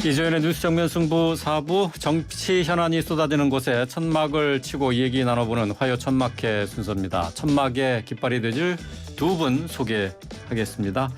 이주연의 뉴스 정면 승부 4부, 정치 현안이 쏟아지는 곳에 천막을 치고 얘기 나눠보는 화요 천막회 순서입니다. 천막에 깃발이 되질 두 분 소개하겠습니다.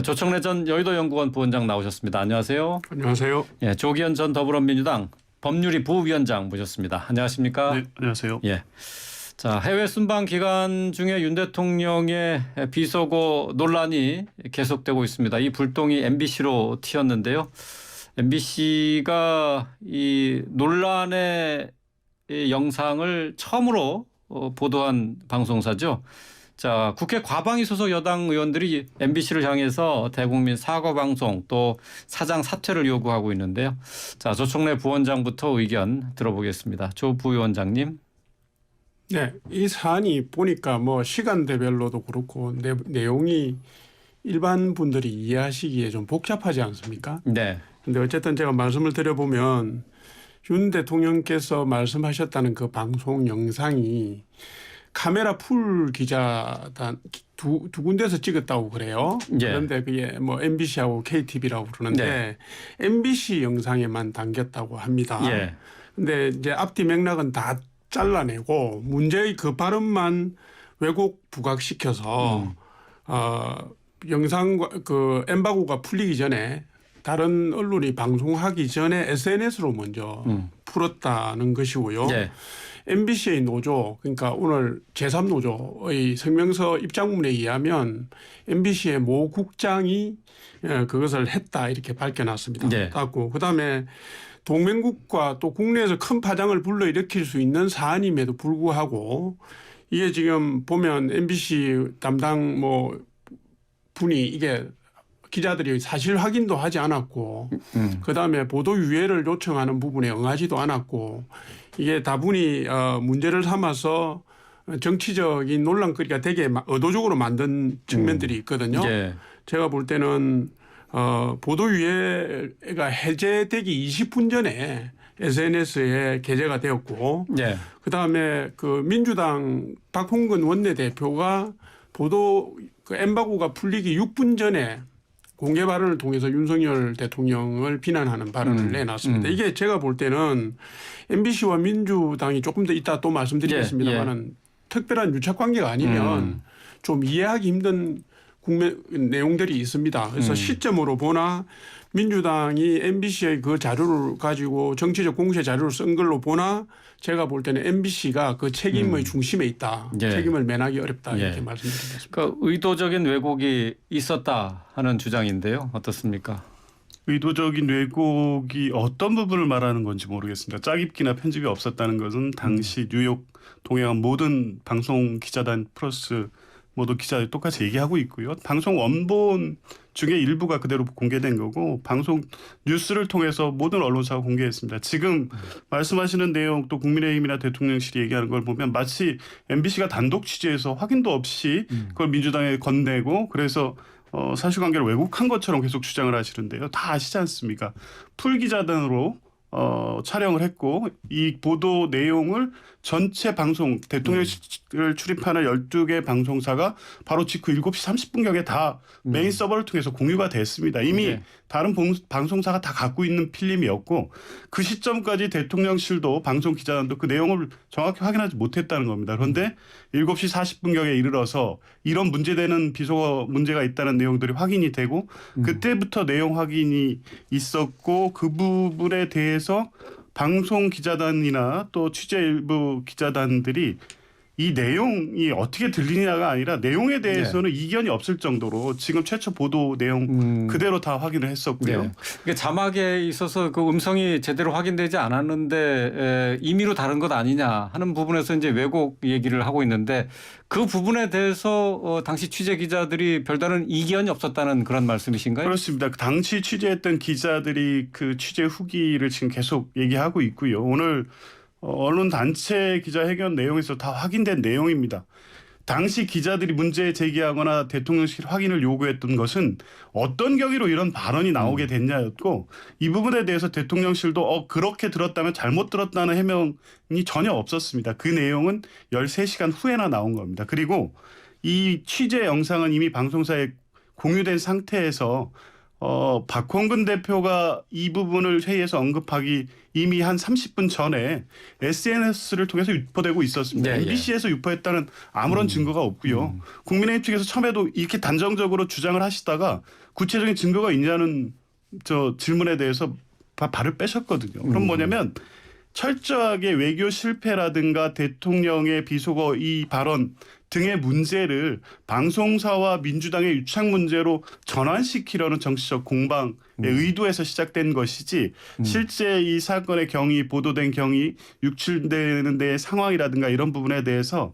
조청래 전 여의도연구원 부원장 나오셨습니다. 안녕하세요. 안녕하세요. 예, 조기현 전 더불어민주당 법률위 부위원장 모셨습니다. 안녕하십니까? 네, 안녕하세요. 예. 자, 해외 순방 기간 중에 윤 대통령의 비속어 논란이 계속되고 있습니다. 이 불똥이 MBC로 튀었는데요. MBC가 이 논란의 이 영상을 처음으로 보도한 방송사죠. 자, 국회 과방위 소속 여당 의원들이 MBC를 향해서 대국민 사과 방송 또 사장 사퇴를 요구하고 있는데요. 자, 조청래 부원장부터 의견 들어보겠습니다. 조 부위원장님. 네, 이 사안이 보니까 뭐 시간대별로도 그렇고 내용이 일반 분들이 이해하시기에 좀 복잡하지 않습니까? 네. 근데 어쨌든 제가 말씀을 드려보면 윤 대통령께서 말씀하셨다는 그 방송 영상이 카메라 풀 기자단 두 군데서 찍었다고 그래요. 예. 그런데 그게 뭐 MBC하고 KTV라고 그러는데 네. MBC 영상에만 담겼다고 합니다. 예. 근데 이제 앞뒤 맥락은 다 잘라내고 문제의 그 발음만 왜곡 부각시켜서 영상과 그 엠바고가 풀리기 전에 다른 언론이 방송하기 전에 SNS로 먼저 풀었다는 것이고요. 예. MBC의 노조, 그러니까 오늘 제3노조의 성명서 입장문에 의하면 MBC의 모 국장이 그것을 했다 이렇게 밝혀놨습니다. 네. 그다음에 동맹국과 또 국내에서 큰 파장을 불러일으킬 수 있는 사안임에도 불구하고 이게 지금 보면 MBC 담당 뭐 분이 이게 기자들이 사실 확인도 하지 않았고 그다음에 보도 유예를 요청하는 부분에 응하지도 않았고 이게 다분히 문제를 삼아서 정치적인 논란거리가 되게 의도적으로 만든 측면들이 있거든요. 예. 제가 볼 때는 보도 유예가 해제되기 20분 전에 SNS에 게재가 되었고 예. 그다음에 그 민주당 박홍근 원내대표가 보도 그 엠바고가 풀리기 6분 전에 공개 발언을 통해서 윤석열 대통령을 비난하는 발언을 내놨습니다. 이게 제가 볼 때는 MBC와 민주당이 조금 더 이따 또 말씀드리겠습니다만은 특별한 유착 관계가 아니면 좀 이해하기 힘든 내용들이 있습니다. 그래서 시점으로 보나 민주당이 MBC의 그 자료를 가지고 정치적 공세 자료를 쓴 걸로 보나 제가 볼 때는 MBC가 그 책임의 중심에 있다. 예. 책임을 면하기 어렵다 이렇게 예. 말씀드리겠습니다. 그러니까 의도적인 왜곡이 있었다 하는 주장인데요. 어떻습니까? 의도적인 왜곡이 어떤 부분을 말하는 건지 모르겠습니다. 짜깁기나 편집이 없었다는 것은 당시 뉴욕 동행한 모든 방송 기자단 플러스 모두 기자들이 똑같이 얘기하고 있고요. 방송 원본 중에 일부가 그대로 공개된 거고 방송 뉴스를 통해서 모든 언론사가 공개했습니다. 지금 말씀하시는 내용 또 국민의힘이나 대통령실이 얘기하는 걸 보면 마치 MBC가 단독 취재해서 확인도 없이 그걸 민주당에 건네고 그래서 사실관계를 왜곡한 것처럼 계속 주장을 하시는데요. 다 아시지 않습니까? 풀 기자단으로 촬영을 했고 이 보도 내용을 전체 방송 대통령을 출입하는 12개 방송사가 바로 직후 7시 30분경에 다 메인 서버를 통해서 공유가 됐습니다. 이미 네. 다른 방송사가 다 갖고 있는 필름이었고 그 시점까지 대통령실도 방송 기자단도 그 내용을 정확히 확인하지 못했다는 겁니다. 그런데 7시 40분경에 이르러서 이런 문제되는 비속어 문제가 있다는 내용들이 확인이 되고 그때부터 내용 확인이 있었고 그 부분에 대해서 방송 기자단이나 또 취재 일부 기자단들이 이 내용이 어떻게 들리냐가 아니라 내용에 대해서는 이견이 없을 정도로 지금 최초 보도 내용 그대로 다 확인을 했었고요. 네. 그러니까 자막에 있어서 그 음성이 제대로 확인되지 않았는데 임의로 다른 것 아니냐 하는 부분에서 이제 왜곡 얘기를 하고 있는데 그 부분에 대해서 당시 취재 기자들이 별다른 이견이 없었다는 그런 말씀이신가요? 그렇습니다. 당시 취재했던 기자들이 그 취재 후기를 지금 계속 얘기하고 있고요. 오늘 언론 단체 기자회견 내용에서 다 확인된 내용입니다. 당시 기자들이 문제 제기하거나 대통령실 확인을 요구했던 것은 어떤 경위로 이런 발언이 나오게 됐냐였고 이 부분에 대해서 대통령실도 그렇게 들었다면 잘못 들었다는 해명이 전혀 없었습니다. 그 내용은 13시간 후에나 나온 겁니다. 그리고 이 취재 영상은 이미 방송사에 공유된 상태에서 박홍근 대표가 이 부분을 회의에서 언급하기 이미 한 30분 전에 SNS를 통해서 유포되고 있었습니다. 네, MBC에서 유포했다는 아무런 증거가 없고요. 국민의힘 측에서 처음에도 이렇게 단정적으로 주장을 하시다가 구체적인 증거가 있냐는 질문에 대해서 발을 빼셨거든요. 그럼 뭐냐면 철저하게 외교 실패라든가 대통령의 비속어 이 발언 등의 문제를 방송사와 민주당의 유착 문제로 전환시키려는 정치적 공방의 의도에서 시작된 것이지 실제 이 사건의 경위, 보도된 경위, 유출되는 데의 상황이라든가 이런 부분에 대해서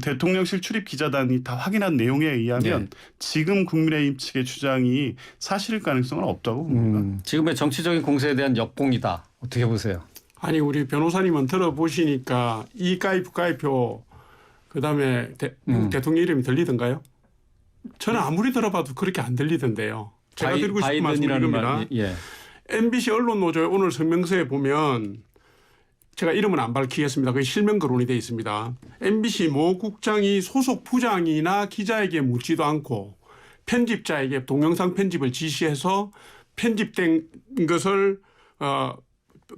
대통령실 출입 기자단이 다 확인한 내용에 의하면 지금 국민의힘 측의 주장이 사실일 가능성은 없다고 봅니다. 지금의 정치적인 공세에 대한 역공이다. 어떻게 보세요? 아니 우리 변호사님은 들어보시니까 이가이 부가이표 그다음에 대통령 이름이 들리던가요? 저는 아무리 들어봐도 그렇게 안 들리던데요. 제가 드리고 싶은 말씀은 이겁니다. MBC 언론노조의 오늘 성명서에 보면 제가 이름은 안 밝히겠습니다. 그게 실명 거론이 되어 있습니다. MBC 모 국장이 소속 부장이나 기자에게 묻지도 않고 편집자에게 동영상 편집을 지시해서 편집된 것을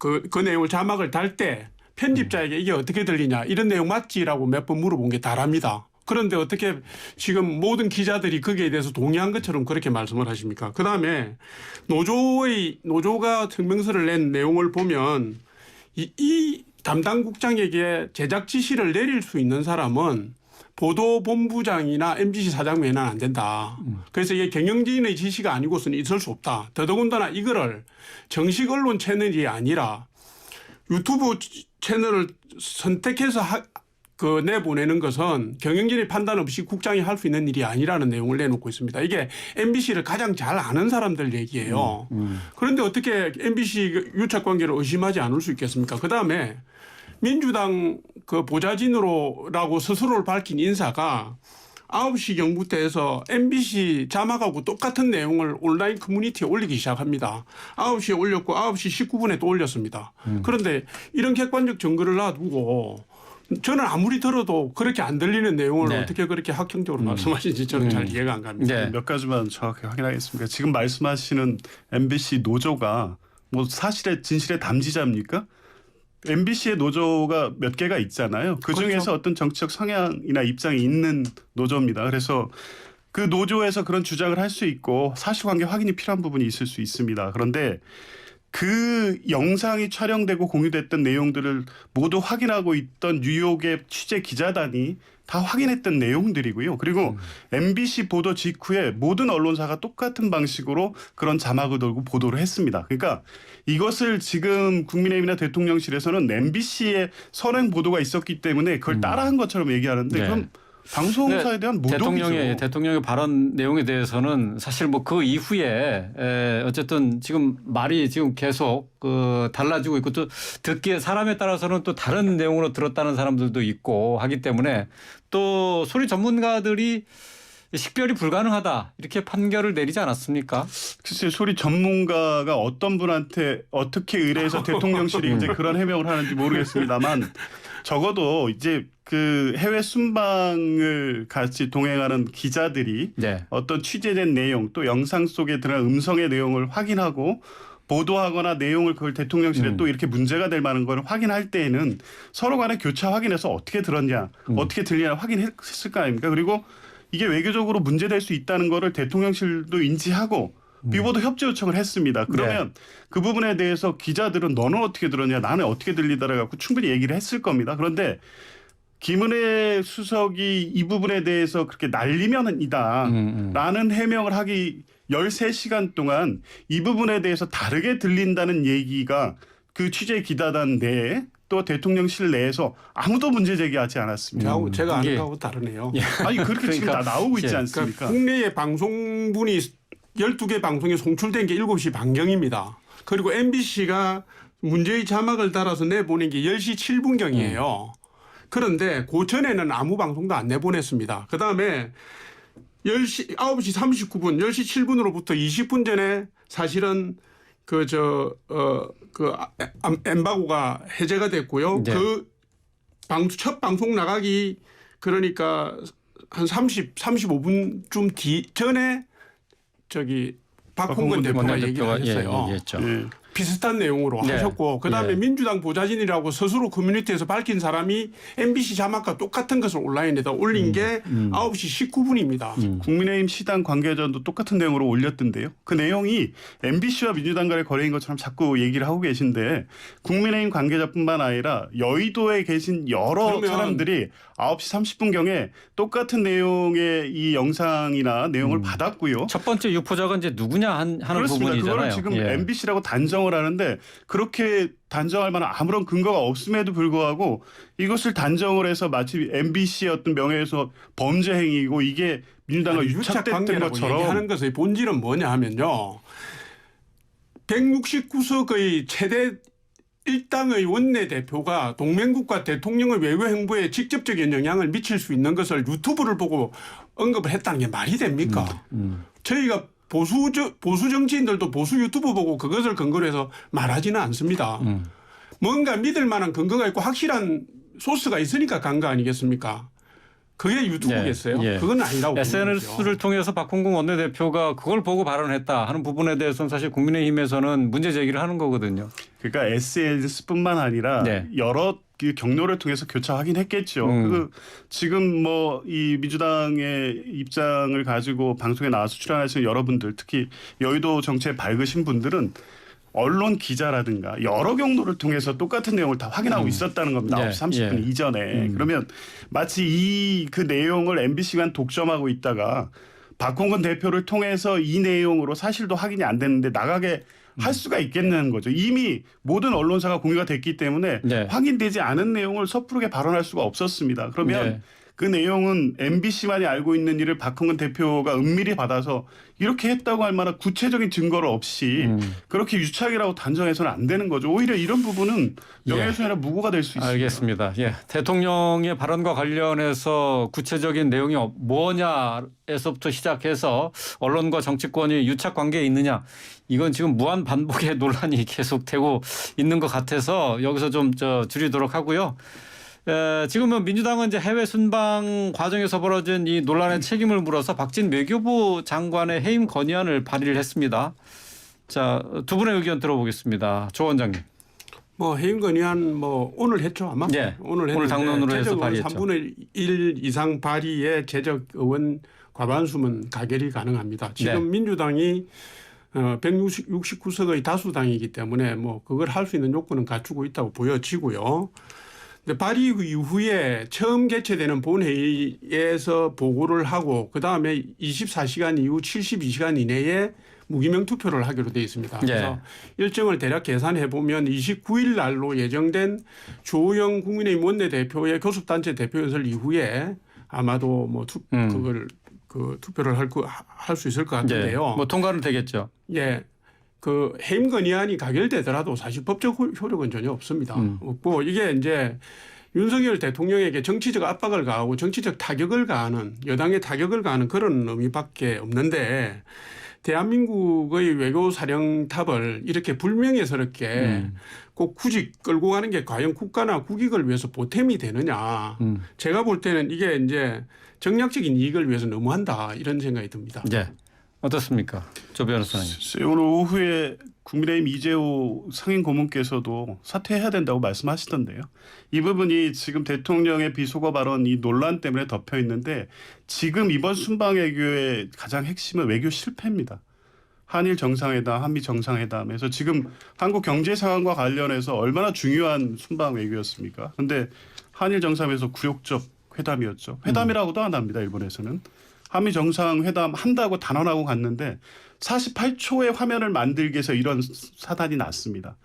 그 내용을 자막을 달 때 편집자에게 이게 어떻게 들리냐 이런 내용 맞지라고 몇 번 물어본 게 다랍니다. 그런데 어떻게 지금 모든 기자들이 거기에 대해서 동의한 것처럼 그렇게 말씀을 하십니까? 그다음에 노조가 성명서를 낸 내용을 보면 이 담당 국장에게 제작 지시를 내릴 수 있는 사람은 보도본부장이나 MBC 사장 외에는 안 된다. 그래서 이게 경영진의 지시가 아니고서는 있을 수 없다. 더더군다나 이거를 정식 언론 채널이 아니라 유튜브 채널을 선택해서 내보내는 것은 경영진의 판단 없이 국장이 할 수 있는 일이 아니라는 내용을 내놓고 있습니다. 이게 MBC를 가장 잘 아는 사람들 얘기예요. 그런데 어떻게 MBC 유착관계를 의심하지 않을 수 있겠습니까? 그다음에 민주당 보좌진으로라고 스스로를 밝힌 인사가 9시 경부대에서 MBC 자막하고 똑같은 내용을 온라인 커뮤니티에 올리기 시작합니다. 9시에 올렸고 9시 19분에 또 올렸습니다. 그런데 이런 객관적 증거를 놔두고 저는 아무리 들어도 그렇게 안 들리는 내용을 어떻게 그렇게 확정적으로 말씀하시는지 저는 잘 이해가 안 갑니다. 몇 가지만 정확히 확인하겠습니다. 지금 말씀하시는 MBC 노조가 뭐 사실의 진실의 담지자입니까? MBC의 노조가 몇 개가 있잖아요. 그중에서 그렇죠. 어떤 정치적 성향이나 입장이 있는 노조입니다. 그래서 그 노조에서 그런 주장을 할 수 있고 사실관계 확인이 필요한 부분이 있을 수 있습니다. 그런데 그 영상이 촬영되고 공유됐던 내용들을 모두 확인하고 있던 뉴욕의 취재 기자단이 다 확인했던 내용들이고요. 그리고 MBC 보도 직후에 모든 언론사가 똑같은 방식으로 그런 자막을 걸고 보도를 했습니다. 그러니까 이것을 지금 국민의힘이나 대통령실에서는 MBC의 선행 보도가 있었기 때문에 그걸 따라한 것처럼 얘기하는데 그럼 방송사에 대한 모독이죠. 대통령의 발언 내용에 대해서는 사실 뭐 그 이후에 어쨌든 지금 말이 지금 계속 달라지고 있고 또 듣기에 사람에 따라서는 또 다른 내용으로 들었다는 사람들도 있고 하기 때문에 또 소리 전문가들이 식별이 불가능하다 이렇게 판결을 내리지 않았습니까? 글쎄 소리 전문가가 어떤 분한테 어떻게 의뢰해서 대통령실이 이제 그런 해명을 하는지 모르겠습니다만 적어도 이제 그 해외 순방을 같이 동행하는 기자들이 어떤 취재된 내용 또 영상 속에 들어간 음성의 내용을 확인하고 보도하거나 내용을 그걸 대통령실에 또 이렇게 문제가 될 만한 걸 확인할 때에는 서로 간에 교차 확인해서 어떻게 들었냐 어떻게 들리냐 확인했을 거 아닙니까? 그리고 이게 외교적으로 문제될 수 있다는 거를 대통령실도 인지하고 비보도 협조 요청을 했습니다. 그러면 그 부분에 대해서 기자들은 너는 어떻게 들었냐 나는 어떻게 들리더라 갖고 충분히 얘기를 했을 겁니다. 그런데 김은혜 수석이 이 부분에 대해서 그렇게 날리면이다라는 해명을 하기 13시간 동안 이 부분에 대해서 다르게 들린다는 얘기가 그 취재 기자단 내에 또 대통령실 내에서 아무도 문제 제기하지 않았습니다. 제가 아는 거하고 다르네요. 아니 그렇게 지금 다 나오고 있지 않습니까? 국내에 방송분이 12개 방송에 송출된 게 7시 반경입니다. 그리고 MBC가 문제의 자막을 달아서 내보낸 게 10시 7분경이에요. 그런데 그 전에는 아무 방송도 안 내보냈습니다. 그다음에 9시 39분, 10시 7분으로부터 20분 전에 사실은 엠바고가 해제가 됐고요. 첫 방송 나가기 그러니까 한 35분쯤 전에 박홍근 대표가 얘기를 원내대표가 했어요. 얘기했죠. 예. 비슷한 내용으로 네. 하셨고 그다음에 예. 민주당 보좌진이라고 스스로 커뮤니티에서 밝힌 사람이 MBC 자막과 똑같은 것을 온라인에다 올린 게 9시 19분입니다. 국민의힘 시당 관계자도 똑같은 내용으로 올렸던데요. 그 내용이 MBC와 민주당 간의 거래인 것처럼 자꾸 얘기를 하고 계신데 국민의힘 관계자뿐만 아니라 여의도에 계신 여러 그러면 사람들이 9시 30분경에 똑같은 내용의 이 영상이나 내용을 받았고요. 첫 번째 유포자가 이제 누구냐 하는 그렇습니다. 부분이잖아요. 그거를 지금 예. MBC라고 단정을 하는데 그렇게 단정할 만한 아무런 근거가 없음에도 불구하고 이것을 단정을 해서 마치 MBC의 어떤 명예훼손 범죄 행위이고 이게 민주당과 유착됐던 관계라고 것처럼 얘기하는 것의 본질은 뭐냐 하면요. 169석의 최대 일당의 원내대표가 동맹국가 대통령의 외교 행보에 직접적인 영향을 미칠 수 있는 것을 유튜브를 보고 언급을 했다는 게 말이 됩니까? 저희가 보수 정치인들도 보수 유튜브 보고 그것을 근거로 해서 말하지는 않습니다. 뭔가 믿을 만한 근거가 있고 확실한 소스가 있으니까 간 거 아니겠습니까? 그게 유튜브겠어요? 예. 그건 아니라고 보는 SNS를 거죠. 통해서 박홍근 원내대표가 그걸 보고 발언했다 하는 부분에 대해서는 사실 국민의힘에서는 문제 제기를 하는 거거든요. 그러니까 SNS뿐만 아니라 네. 여러 그 경로를 통해서 교차 확인했겠죠. 그 지금 뭐 이 민주당의 입장을 가지고 방송에 나와서 출연하시는 여러분들 특히 여의도 정치에 밝으신 분들은 언론 기자라든가 여러 경로를 통해서 똑같은 내용을 다 확인하고 있었다는 겁니다. 네. 9시 30분 예. 이전에. 그러면 마치 이 그 내용을 MBC가 독점하고 있다가 박홍근 대표를 통해서 이 내용으로 사실도 확인이 안 됐는데 나가게 할 수가 있겠는 거죠. 이미 모든 언론사가 공유가 됐기 때문에 네. 확인되지 않은 내용을 섣부르게 발언할 수가 없었습니다. 그러면 네. 그 내용은 MBC만이 알고 있는 일을 박홍근 대표가 은밀히 받아서 이렇게 했다고 할 만한 구체적인 증거를 없이 그렇게 유착이라고 단정해서는 안 되는 거죠. 오히려 이런 부분은 명예훼손이나 무고가 될 수 있습니다. 알겠습니다. 예. 대통령의 발언과 관련해서 구체적인 내용이 뭐냐에서부터 시작해서 언론과 정치권이 유착 관계에 있느냐 이건 지금 무한 반복의 논란이 계속되고 있는 것 같아서 여기서 좀 줄이도록 하고요. 지금은 민주당은 이제 해외 순방 과정에서 벌어진 이 논란의 책임을 물어서 박진 외교부 장관의 해임 건의안을 발의를 했습니다. 자, 두 분의 의견 들어보겠습니다. 조 원장님. 뭐 해임 건의안 뭐 오늘 했죠 아마. 예. 오늘 오늘 당론으로 해서 제적 의원 발의했죠. 3분의 1 이상 발의에 제적 의원 과반수면 가결이 가능합니다. 지금 네. 민주당이 169석의 다수당이기 때문에 뭐 그걸 할 수 있는 요건은 갖추고 있다고 보여지고요. 근데 발의 이후에 처음 개최되는 본회의에서 보고를 하고 그다음에 24시간 이후 72시간 이내에 무기명 투표를 하기로 되어 있습니다. 그래서 일정을 대략 계산해 보면 29일 날로 예정된 조영 국민의힘 원내대표의 교섭단체 대표연설 이후에 아마도 뭐 그걸 그 투표를 할 수 있을 것 같은데요. 뭐 통과는 되겠죠. 예. 그 해임 건의안이 가결되더라도 사실 법적 효력은 전혀 없습니다. 없고 이게 이제 윤석열 대통령에게 정치적 압박을 가하고 정치적 타격을 가하는 여당의 타격을 가하는 그런 의미밖에 없는데 대한민국의 외교 사령탑을 이렇게 불명예스럽게 꼭 굳이 끌고 가는 게 과연 국가나 국익을 위해서 보탬이 되느냐. 제가 볼 때는 이게 이제 정략적인 이익을 위해서 너무한다 이런 생각이 듭니다. 네. 어떻습니까? 조 변호사님. 오늘 오후에 국민의힘 이재호 상임 고문께서도 사퇴해야 된다고 말씀하시던데요. 이 부분이 지금 대통령의 비속어 발언 이 논란 때문에 덮여 있는데 지금 이번 순방 외교의 가장 핵심은 외교 실패입니다. 한일 정상회담, 한미 정상회담에서 지금 한국 경제 상황과 관련해서 얼마나 중요한 순방 외교였습니까? 그런데 한일 정상회담에서 굴욕적 회담이었죠. 회담이라고도 안 합니다. 일본에서는. 한미 정상회담 한다고 단언하고 갔는데 48초의 화면을 만들기 위해서 이런 사단이 났습니다.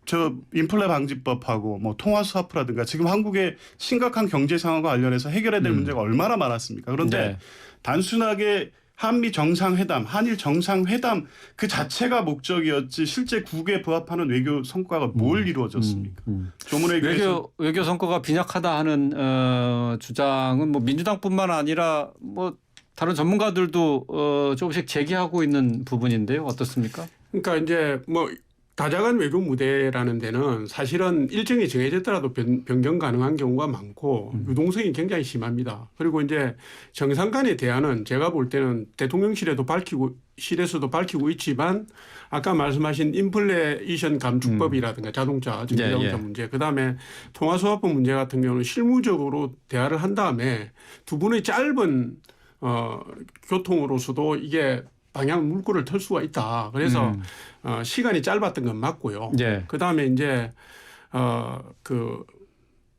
저 인플레 방지법하고 뭐 통화 스와프라든가 지금 한국의 심각한 경제 상황과 관련해서 해결해야 될 문제가 얼마나 많았습니까? 그런데 단순하게 한미 정상회담, 한일 정상회담 그 자체가 목적이었지 실제 국외에 부합하는 외교 성과가 뭘 이루어졌습니까? 외교 성과가 빈약하다 하는 주장은 뭐 민주당뿐만 아니라 뭐 다른 전문가들도 조금씩 제기하고 있는 부분인데요. 어떻습니까? 그러니까 이제 뭐 다자간 외교 무대라는 데는 사실은 일정이 정해졌더라도 변경 가능한 경우가 많고 유동성이 굉장히 심합니다. 그리고 이제 정상 간의 대화는 제가 볼 때는 대통령실에도 밝히고 실에서도 밝히고 있지만 아까 말씀하신 인플레이션 감축법이라든가 자동차, 전기자동차 문제, 그다음에 통화소화법 문제 같은 경우는 실무적으로 대화를 한 다음에 두 분의 짧은 교통으로서도 이게 방향 물꼬를 틀 수가 있다. 그래서 시간이 짧았던 건 맞고요. 예. 그다음에 이제 그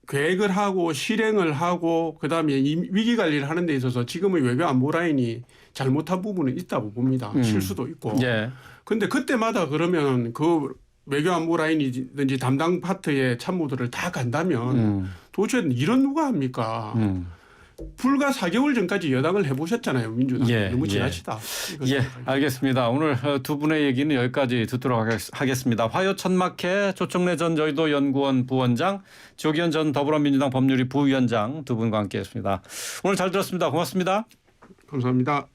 계획을 하고 실행을 하고 그다음에 이 위기 관리를 하는 데 있어서 지금의 외교 안보 라인이 잘못한 부분은 있다고 봅니다. 실수도 있고. 예. 근데 그때마다 그러면 그 외교 안보 라인이든지 담당 파트의 참모들을 다 간다면 도대체 이런 누가 합니까? 불과 4개월 전까지 여당을 해보셨잖아요. 민주당. 예, 너무 예. 지나치다. 예, 알겠습니다. 오늘 두 분의 얘기는 여기까지 듣도록 하겠습니다. 화요천막회 조청래 전 여의도 연구원 부원장, 조기현 전 더불어민주당 법률위 부위원장 두 분과 함께했습니다. 오늘 잘 들었습니다. 고맙습니다. 감사합니다.